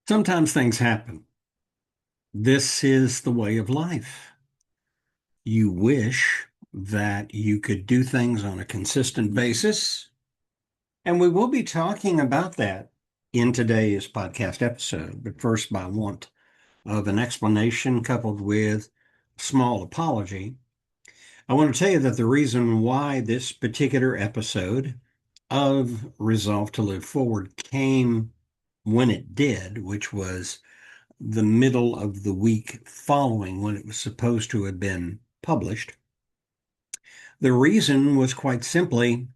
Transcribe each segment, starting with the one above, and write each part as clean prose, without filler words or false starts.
Sometimes things happen. This is the way of life. You wish that you could do things on a consistent basis, and we will be talking about that in today's podcast episode. But first, by want of an explanation coupled with a small apology, I want to tell you that the reason why this particular episode of Resolve to Live Forward came when it did, which was the middle of the week following when it was supposed to have been published. The reason was quite simply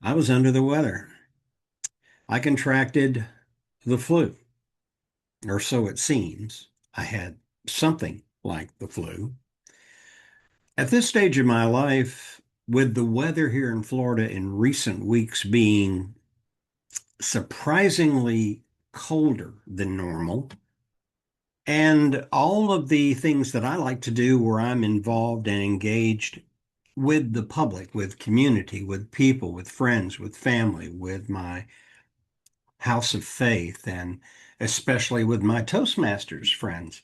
I was under the weather. I contracted the flu, or so it seems. I had something like the flu. At this stage of my life, with the weather here in Florida in recent weeks being surprisingly colder than normal, and all of the things that I like to do where I'm involved and engaged with the public, with community, with people, with friends, with family, with my house of faith, and especially with my Toastmasters friends.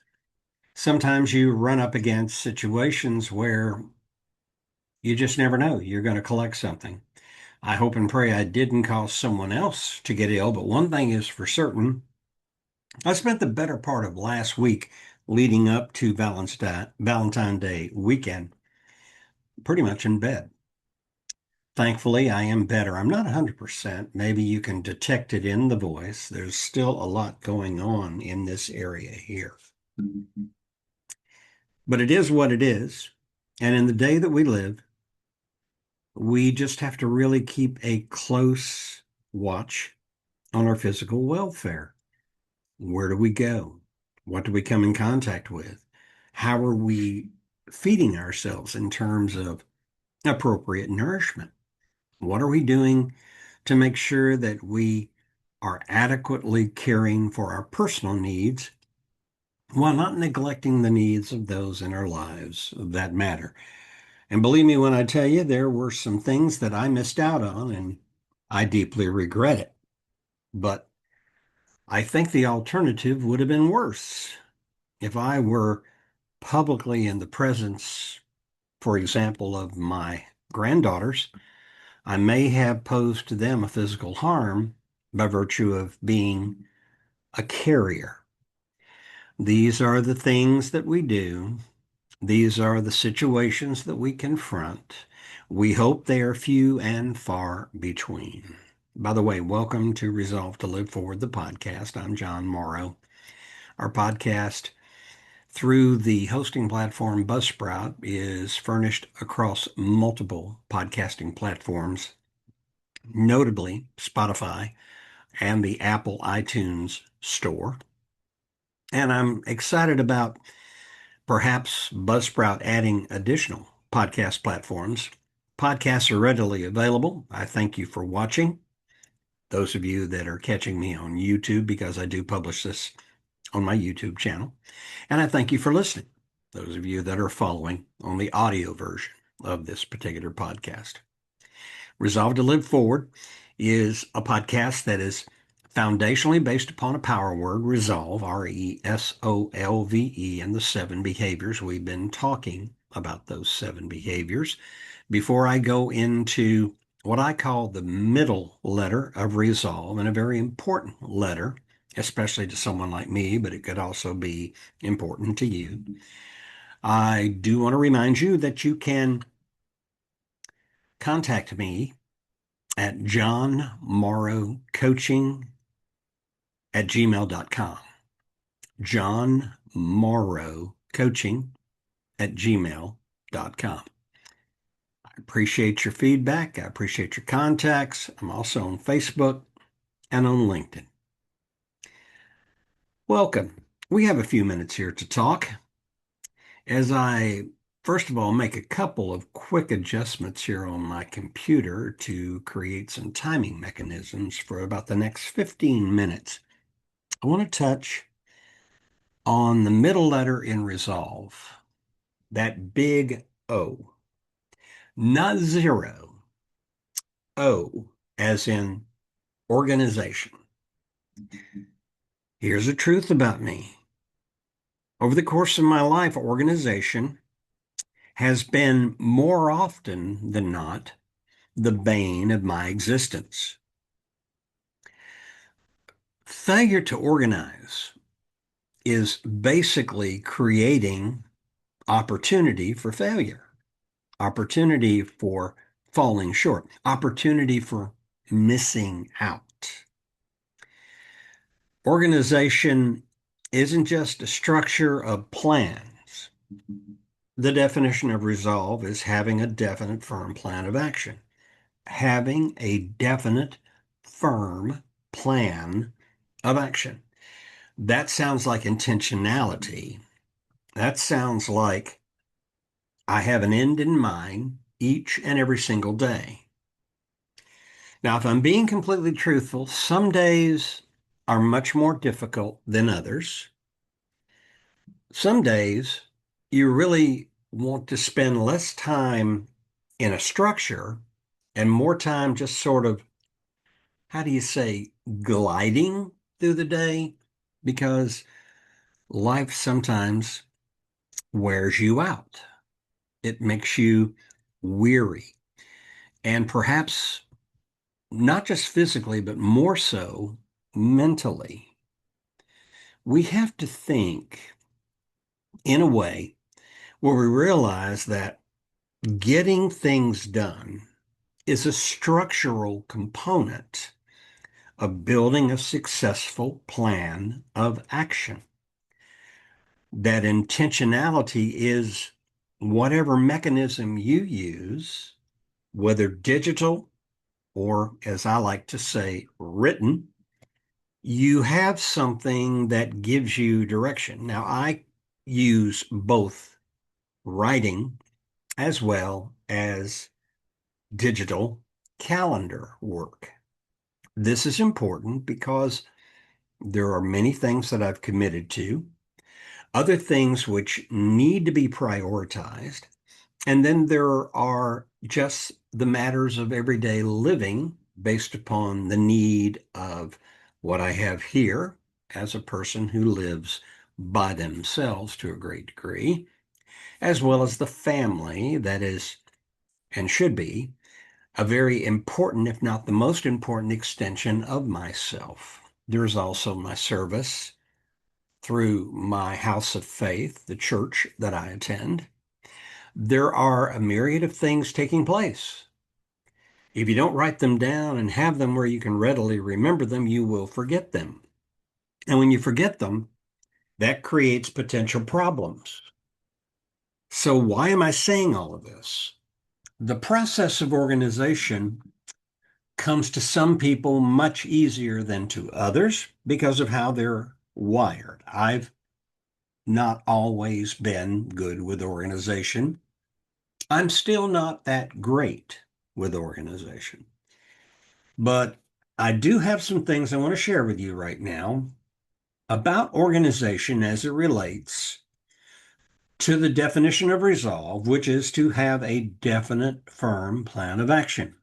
Sometimes you run up against situations where you just never know you're going to collect something. I hope and pray I didn't cause someone else to get ill, but one thing is for certain. I spent the better part of last week leading up to Valentine's Day weekend pretty much in bed. Thankfully, I am better. I'm not 100%. Maybe you can detect it in the voice. There's still a lot going on in this area here. But it is what it is. And in the day that we live, we just have to really keep a close watch on our physical welfare. Where do we go? What do we come in contact with? How are we feeding ourselves in terms of appropriate nourishment? What are we doing to make sure that we are adequately caring for our personal needs while not neglecting the needs of those in our lives that matter? And believe me when I tell you, there were some things that I missed out on, and I deeply regret it. But I think the alternative would have been worse. If I were publicly in the presence, for example, of my granddaughters, I may have posed to them a physical harm by virtue of being a carrier. These are the things that we do. These are the situations that we confront. We hope they are few and far between. By the way, welcome to Resolve to Live Forward, the podcast. I'm John Morrow. Our podcast through the hosting platform Buzzsprout is furnished across multiple podcasting platforms, notably Spotify and the Apple iTunes store. And I'm excited about perhaps Buzzsprout adding additional podcast platforms. Podcasts are readily available. I thank you for watching. Those of you that are catching me on YouTube, because I do publish this on my YouTube channel. And I thank you for listening. Those of you that are following on the audio version of this particular podcast. Resolve to Live Forward is a podcast that is foundationally based upon a power word, resolve, Resolve, and the seven behaviors. We've been talking about those seven behaviors. Before I go into what I call the middle letter of resolve, and a very important letter, especially to someone like me, but it could also be important to you. I do want to remind you that you can contact me at johnmorrowcoaching@gmail.com. johnmorrowcoaching@gmail.com. I appreciate your feedback. I appreciate your contacts. I'm also on Facebook and on LinkedIn. Welcome. We have a few minutes here to talk. As I first of all make a couple of quick adjustments here on my computer to create some timing mechanisms for about the next 15 minutes, I want to touch on the middle letter in resolve, that big O, not zero, O as in organization. Here's the truth about me. Over the course of my life, organization has been more often than not the bane of my existence. Failure to organize is basically creating opportunity for failure, opportunity for falling short, opportunity for missing out. Organization isn't just a structure of plans. The definition of resolve is having a definite, firm plan of action. Having a definite, firm plan of action. That sounds like intentionality. That sounds like I have an end in mind each and every single day. Now, if I'm being completely truthful, some days are much more difficult than others. Some days you really want to spend less time in a structure and more time just sort of, how do you say, gliding through the day, because life sometimes wears you out. It makes you weary. And perhaps not just physically, but more so mentally. We have to think in a way where we realize that getting things done is a structural component of building a successful plan of action. That intentionality is whatever mechanism you use, whether digital or, as I like to say, written, you have something that gives you direction. Now, I use both writing as well as digital calendar work. This is important because there are many things that I've committed to, other things which need to be prioritized, and then there are just the matters of everyday living based upon the need of what I have here as a person who lives by themselves to a great degree, as well as the family that is and should be a very important, if not the most important, extension of myself. There's also my service through my house of faith, the church that I attend. There are a myriad of things taking place. If you don't write them down and have them where you can readily remember them, you will forget them. And when you forget them, that creates potential problems. So, why am I saying all of this? The process of organization comes to some people much easier than to others because of how they're wired. I've not always been good with organization. I'm still not that great with organization. But I do have some things I want to share with you right now about organization as it relates to the definition of resolve, which is to have a definite, firm plan of action.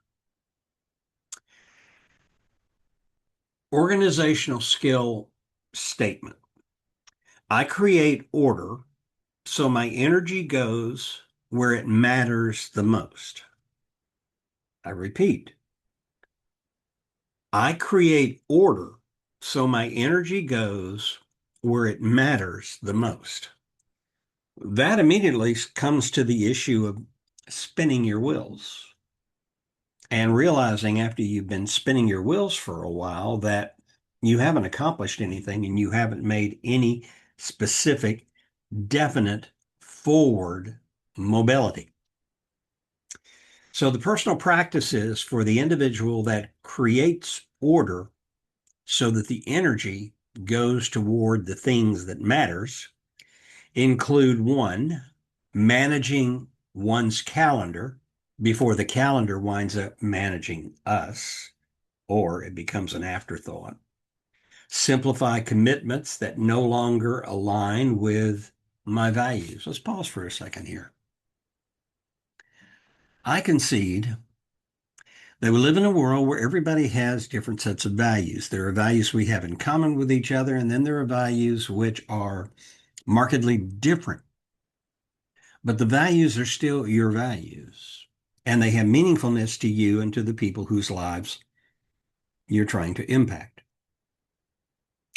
Organizational skill statement. I create order so my energy goes where it matters the most. I repeat, I create order so my energy goes where it matters the most. That immediately comes to the issue of spinning your wheels and realizing after you've been spinning your wheels for a while that you haven't accomplished anything and you haven't made any specific, definite forward mobility. So the personal practice is for the individual that creates order so that the energy goes toward the things that matters include: one, managing one's calendar before the calendar winds up managing us, or it becomes an afterthought. Simplify commitments that no longer align with my values. Let's pause for a second here. I concede They will live in a world where everybody has different sets of values. There are values we have in common with each other, and then there are values which are markedly different. But the values are still your values, and they have meaningfulness to you and to the people whose lives you're trying to impact.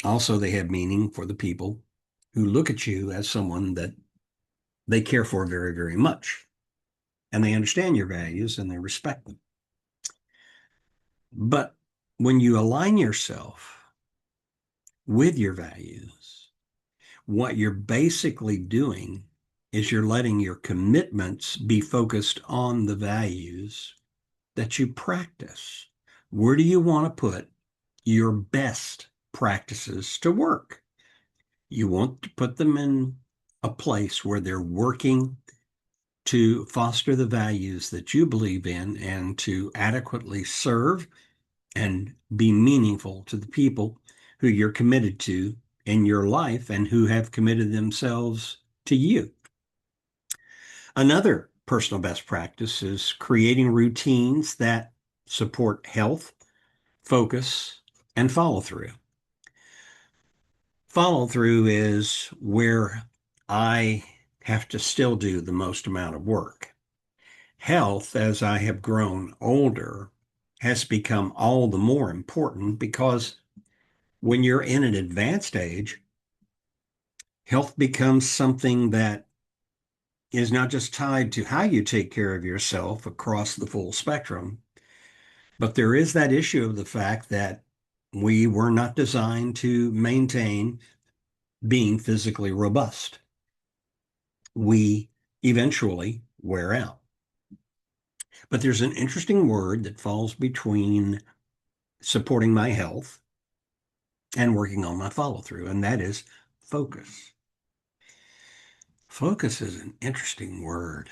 Also, they have meaning for the people who look at you as someone that they care for very, very much, and they understand your values and they respect them. But when you align yourself with your values, what you're basically doing is you're letting your commitments be focused on the values that you practice. Where do you want to put your best practices to work? You want to put them in a place where they're working to foster the values that you believe in and to adequately serve and be meaningful to the people who you're committed to in your life and who have committed themselves to you. Another personal best practice is creating routines that support health, focus, and follow through. Follow through is where I have to still do the most amount of work. Health, as I have grown older, has become all the more important because when you're in an advanced age, health becomes something that is not just tied to how you take care of yourself across the full spectrum, but there is that issue of the fact that we were not designed to maintain being physically robust. We eventually wear out. But there's an interesting word that falls between supporting my health and working on my follow through, and that is focus. Focus is an interesting word.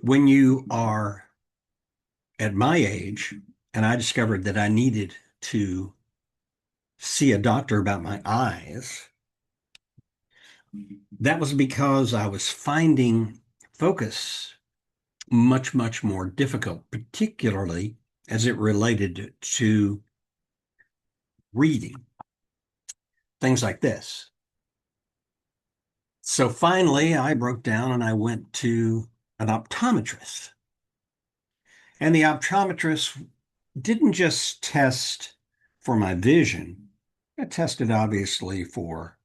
When you are at my age, and I discovered that I needed to see a doctor about my eyes, that was because I was finding focus much, much more difficult, particularly as it related to reading, things like this. So finally, I broke down and I went to an optometrist. And the optometrist didn't just test for my vision, it tested obviously for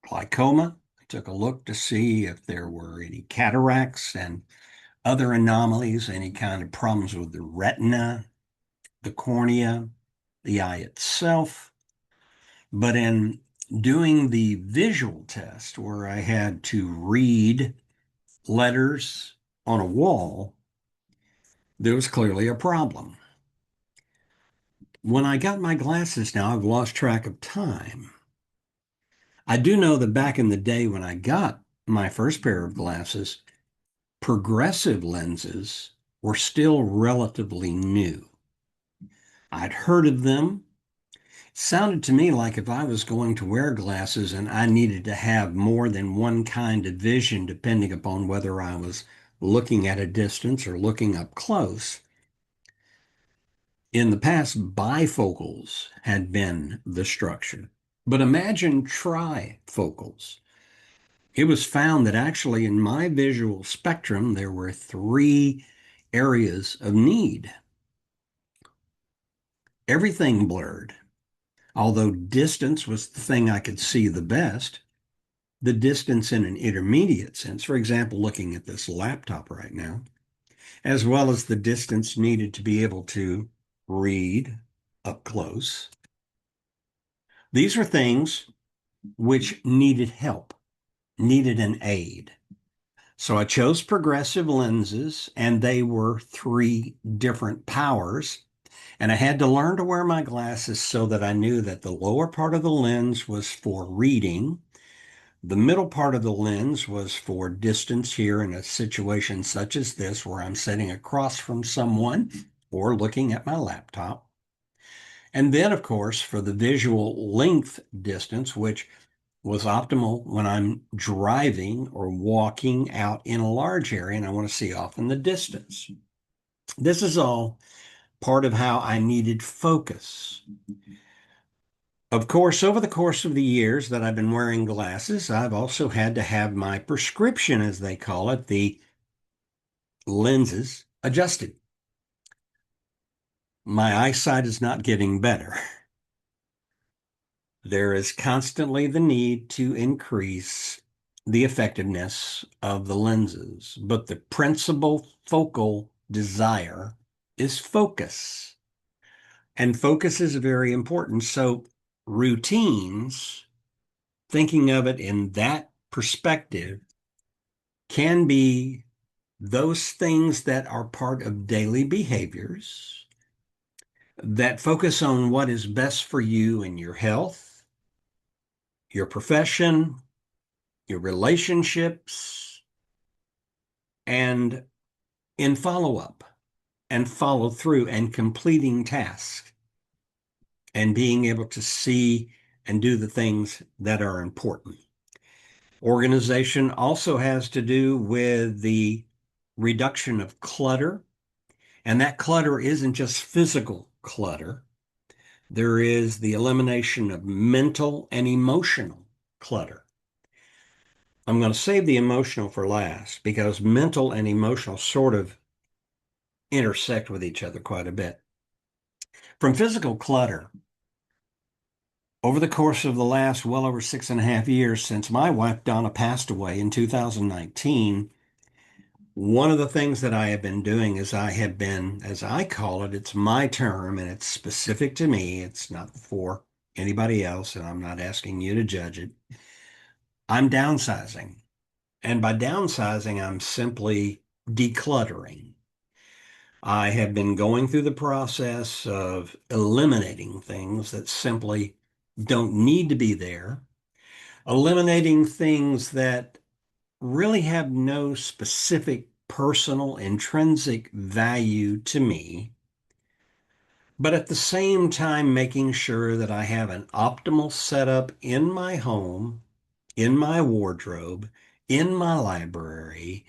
glaucoma. I took a look to see if there were any cataracts and other anomalies, any kind of problems with the retina, the cornea, the eye itself. But in doing the visual test, where I had to read letters on a wall, there was clearly a problem. When I got my glasses now, I've lost track of time. I do know that back in the day when I got my first pair of glasses, progressive lenses were still relatively new. I'd heard of them. It sounded to me like if I was going to wear glasses and I needed to have more than one kind of vision, depending upon whether I was looking at a distance or looking up close. In the past, bifocals had been the structure. But imagine trifocals. It was found that actually in my visual spectrum, there were three areas of need. Everything blurred. Although distance was the thing I could see the best, the distance in an intermediate sense, for example, looking at this laptop right now, as well as the distance needed to be able to read up close. These were things which needed help, needed an aid. So I chose progressive lenses, and they were three different powers. And I had to learn to wear my glasses so that I knew that the lower part of the lens was for reading. The middle part of the lens was for distance here in a situation such as this, where I'm sitting across from someone or looking at my laptop. And then, of course, for the visual length distance, which was optimal when I'm driving or walking out in a large area and I want to see off in the distance. This is all part of how I needed focus. Of course, over the course of the years that I've been wearing glasses, I've also had to have my prescription, as they call it, the lenses adjusted. My eyesight is not getting better. There is constantly the need to increase the effectiveness of the lenses, but the principal focal desire is focus. And focus is very important. So, routines, thinking of it in that perspective, can be those things that are part of daily behaviors that focus on what is best for you in your health, your profession, your relationships, and in follow up and follow through and completing tasks and being able to see and do the things that are important. Organization also has to do with the reduction of clutter, and that clutter isn't just physical clutter. There is the elimination of mental and emotional clutter. I'm going to save the emotional for last because mental and emotional sort of intersect with each other quite a bit. From physical clutter, over the course of the last well over 6.5 years since my wife Donna passed away in 2019, one of the things that I have been doing is I have been, as I call it, it's my term and it's specific to me. It's not for anybody else, and I'm not asking you to judge it. I'm downsizing. And by downsizing, I'm simply decluttering. I have been going through the process of eliminating things that simply don't need to be there, eliminating things that really have no specific personal intrinsic value to me, but at the same time making sure that I have an optimal setup in my home, in my wardrobe, in my library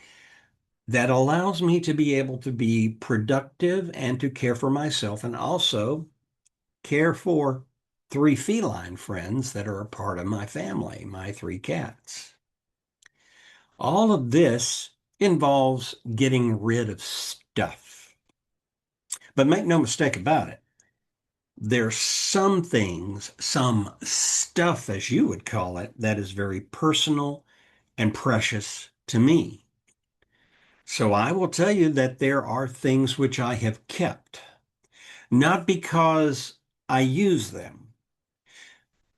that allows me to be able to be productive and to care for myself and also care for three feline friends that are a part of my family, my three cats. All of this involves getting rid of stuff. But make no mistake about it, there's some things, some stuff, as you would call it, that is very personal and precious to me. So I will tell you that there are things which I have kept, not because I use them.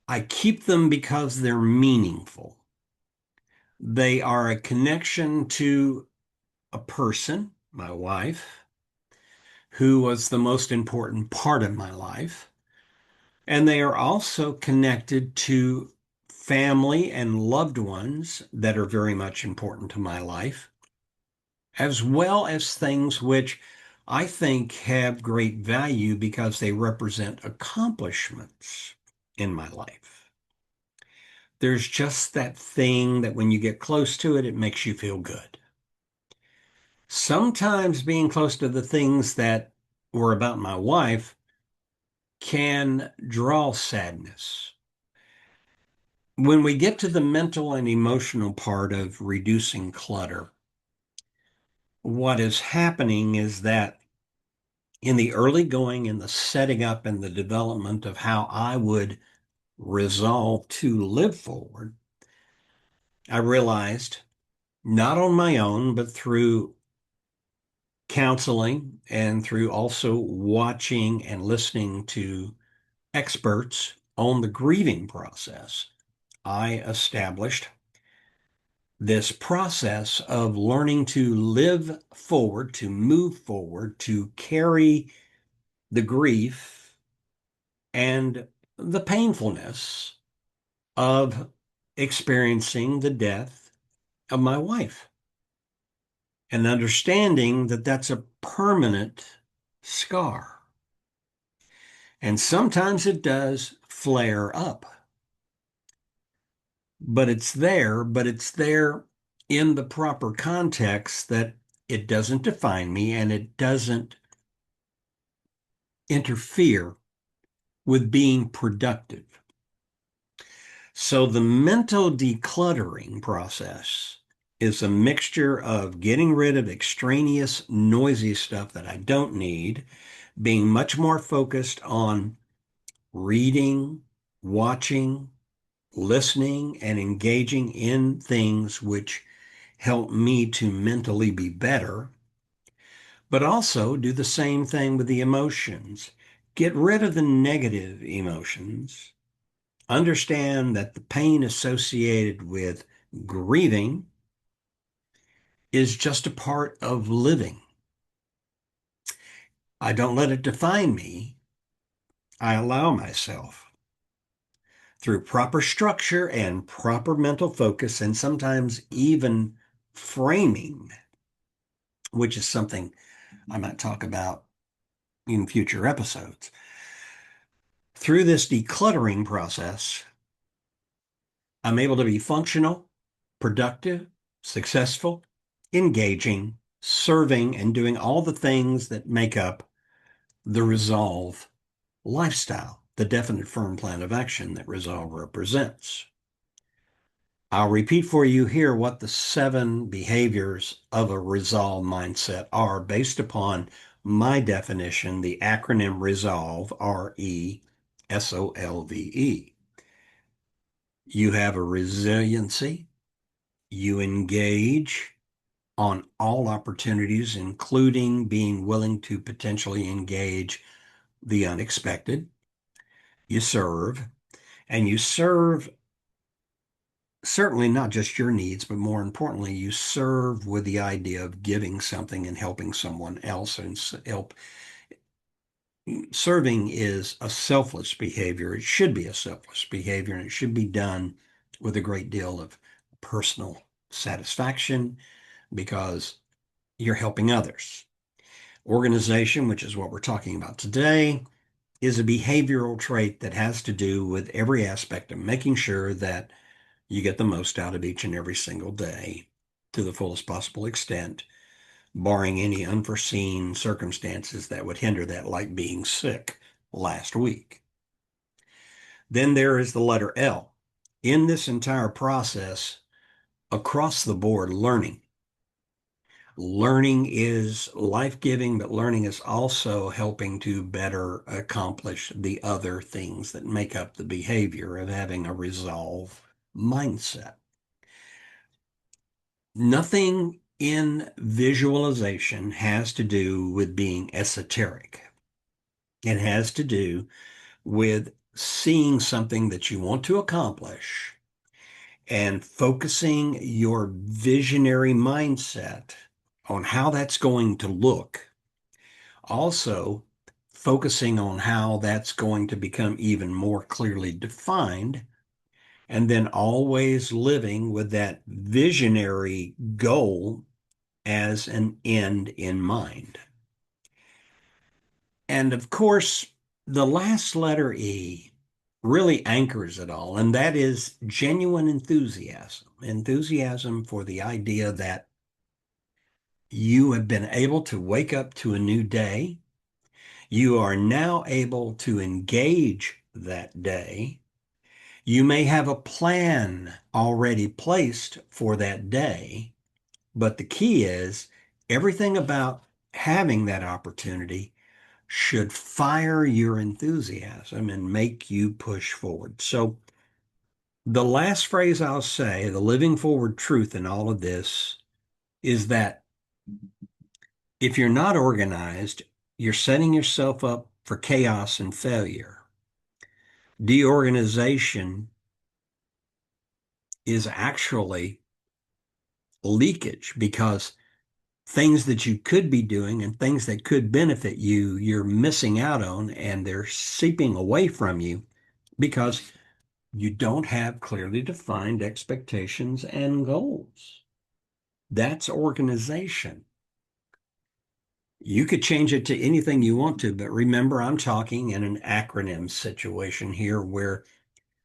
I keep them because they're meaningful. They are a connection to a person, my wife, who was the most important part of my life. And they are also connected to family and loved ones that are very much important to my life, as well as things which I think have great value because they represent accomplishments in my life. There's just that thing that when you get close to it, it makes you feel good. Sometimes being close to the things that were about my wife can draw sadness. When we get to the mental and emotional part of reducing clutter, what is happening is that in the early going, in the setting up and the development of how I would resolve to live forward, I realized not on my own, but through counseling and through also watching and listening to experts on the grieving process, I established this process of learning to live forward, to move forward, to carry the grief and the painfulness of experiencing the death of my wife and understanding that that's a permanent scar. And sometimes it does flare up, but it's there in the proper context that it doesn't define me and it doesn't interfere with being productive. So the mental decluttering process is a mixture of getting rid of extraneous, noisy stuff that I don't need, being much more focused on reading, watching, listening, and engaging in things which help me to mentally be better, but also do the same thing with the emotions. Get rid of the negative emotions. Understand that the pain associated with grieving is just a part of living. I don't let it define me. I allow myself through proper structure and proper mental focus, and sometimes even framing, which is something I might talk about in future episodes. Through this decluttering process, I'm able to be functional, productive, successful, engaging, serving, and doing all the things that make up the Resolve lifestyle, the definite firm plan of action that Resolve represents. I'll repeat for you here what the 7 behaviors of a Resolve mindset are based upon my definition, the acronym Resolve, RESOLVE. You have a resiliency. You engage on all opportunities, including being willing to potentially engage the unexpected. You serve, and you serve certainly not just your needs, but more importantly, you serve with the idea of giving something and helping someone else. And help. Serving is a selfless behavior. It should be a selfless behavior, and it should be done with a great deal of personal satisfaction because you're helping others. Organization, which is what we're talking about today, is a behavioral trait that has to do with every aspect of making sure that you get the most out of each and every single day to the fullest possible extent, barring any unforeseen circumstances that would hinder that, like being sick last week. Then there is the letter L. In this entire process, across the board, learning. Learning is life-giving, but learning is also helping to better accomplish the other things that make up the behavior of having a resolve mindset. Nothing in visualization has to do with being esoteric. It has to do with seeing something that you want to accomplish and focusing your visionary mindset on how that's going to look. Also, focusing on how that's going to become even more clearly defined, and then always living with that visionary goal as an end in mind. And of course, the last letter E really anchors it all, and that is genuine enthusiasm. Enthusiasm for the idea that you have been able to wake up to a new day. You are now able to engage that day. You may have a plan already placed for that day, but the key is everything about having that opportunity should fire your enthusiasm and make you push forward. So the last phrase I'll say, the living forward truth in all of this, is that if you're not organized, you're setting yourself up for chaos and failure. Deorganization is actually leakage because things that you could be doing and things that could benefit you, you're missing out on, and they're seeping away from you because you don't have clearly defined expectations and goals. That's organization. You could change it to anything you want to, but remember, I'm talking in an acronym situation here where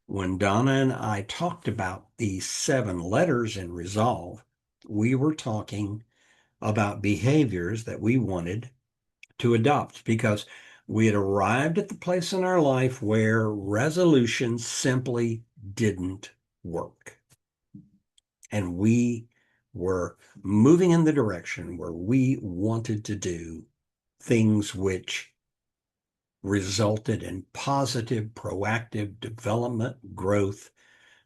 when Donna and I talked about these 7 letters in Resolve, we were talking about behaviors that we wanted to adopt because We had arrived at the place in our life where resolutions simply didn't work. And we were moving in the direction where we wanted to do things which resulted in positive, proactive development, growth,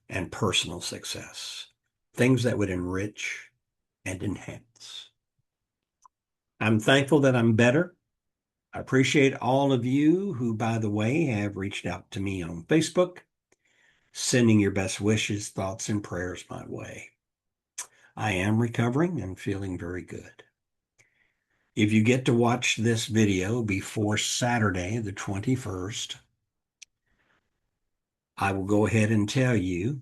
and personal success. Things that would enrich and enhance. I'm thankful that I'm better. I appreciate all of you who, by the way, have reached out to me on Facebook, sending your best wishes, thoughts, and prayers my way. I am recovering and feeling very good. If you get to watch this video before Saturday, the 21st, I will go ahead and tell you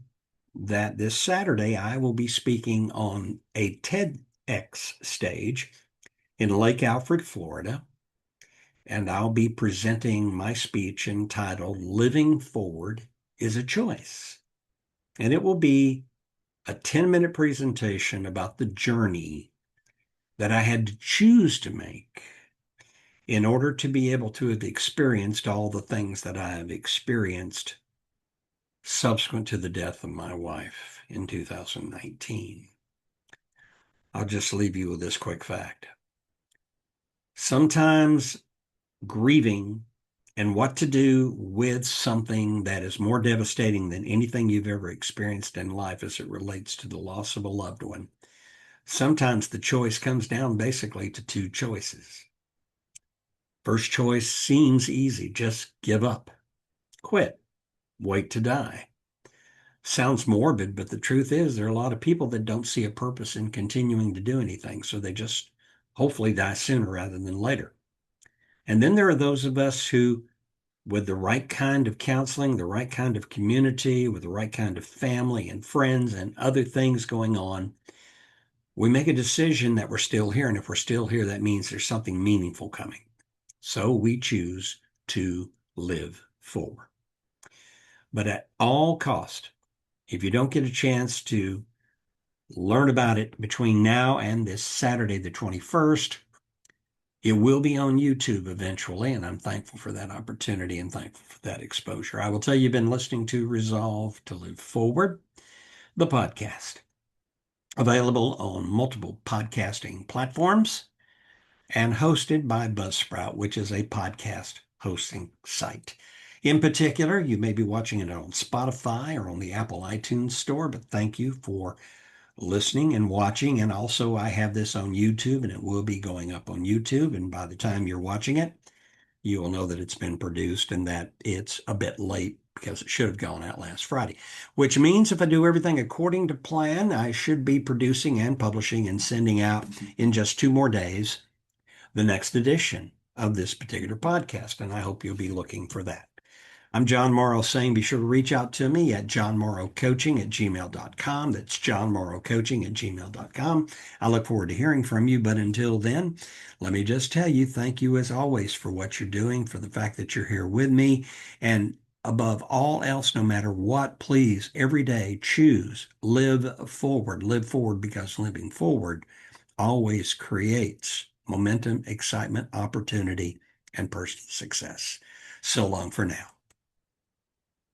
that this Saturday I will be speaking on a TEDx stage in Lake Alfred, Florida, and I'll be presenting my speech entitled Living Forward is a Choice. And it will be a 10-minute presentation about the journey that I had to choose to make in order to be able to have experienced all the things that I have experienced subsequent to the death of my wife in 2019. I'll just leave you with this quick fact. Sometimes grieving and what to do with something that is more devastating than anything you've ever experienced in life as it relates to the loss of a loved one. Sometimes the choice comes down basically to two choices. First choice seems easy. Just give up, quit, wait to die. Sounds morbid, but the truth is there are a lot of people that don't see a purpose in continuing to do anything. So they just hopefully die sooner rather than later. And then there are those of us who, with the right kind of counseling, the right kind of community, with the right kind of family and friends and other things going on, we make a decision that we're still here. And if we're still here, that means there's something meaningful coming. So we choose to live forward. But at all cost, if you don't get a chance to learn about it between now and this Saturday, the 21st, it will be on YouTube eventually, and I'm thankful for that opportunity and thankful for that exposure. I will tell you, you've been listening to Resolve to Live Forward, the podcast, available on multiple podcasting platforms and hosted by Buzzsprout, which is a podcast hosting site. In particular, you may be watching it on Spotify or on the Apple iTunes store, but thank you for listening and watching. And also, I have this on YouTube, and it will be going up on YouTube. And by the time you're watching it, you will know that it's been produced and that it's a bit late because it should have gone out last Friday, which means if I do everything according to plan, I should be producing and publishing and sending out in just 2 more days the next edition of this particular podcast. And I hope you'll be looking for that. I'm John Morrow saying be sure to reach out to me at johnmorrowcoaching@gmail.com. That's johnmorrowcoaching@gmail.com. I look forward to hearing from you. But until then, let me just tell you, thank you as always for what you're doing, for the fact that you're here with me. And above all else, no matter what, please, every day, choose live forward. Live forward because living forward always creates momentum, excitement, opportunity, and personal success. So long for now.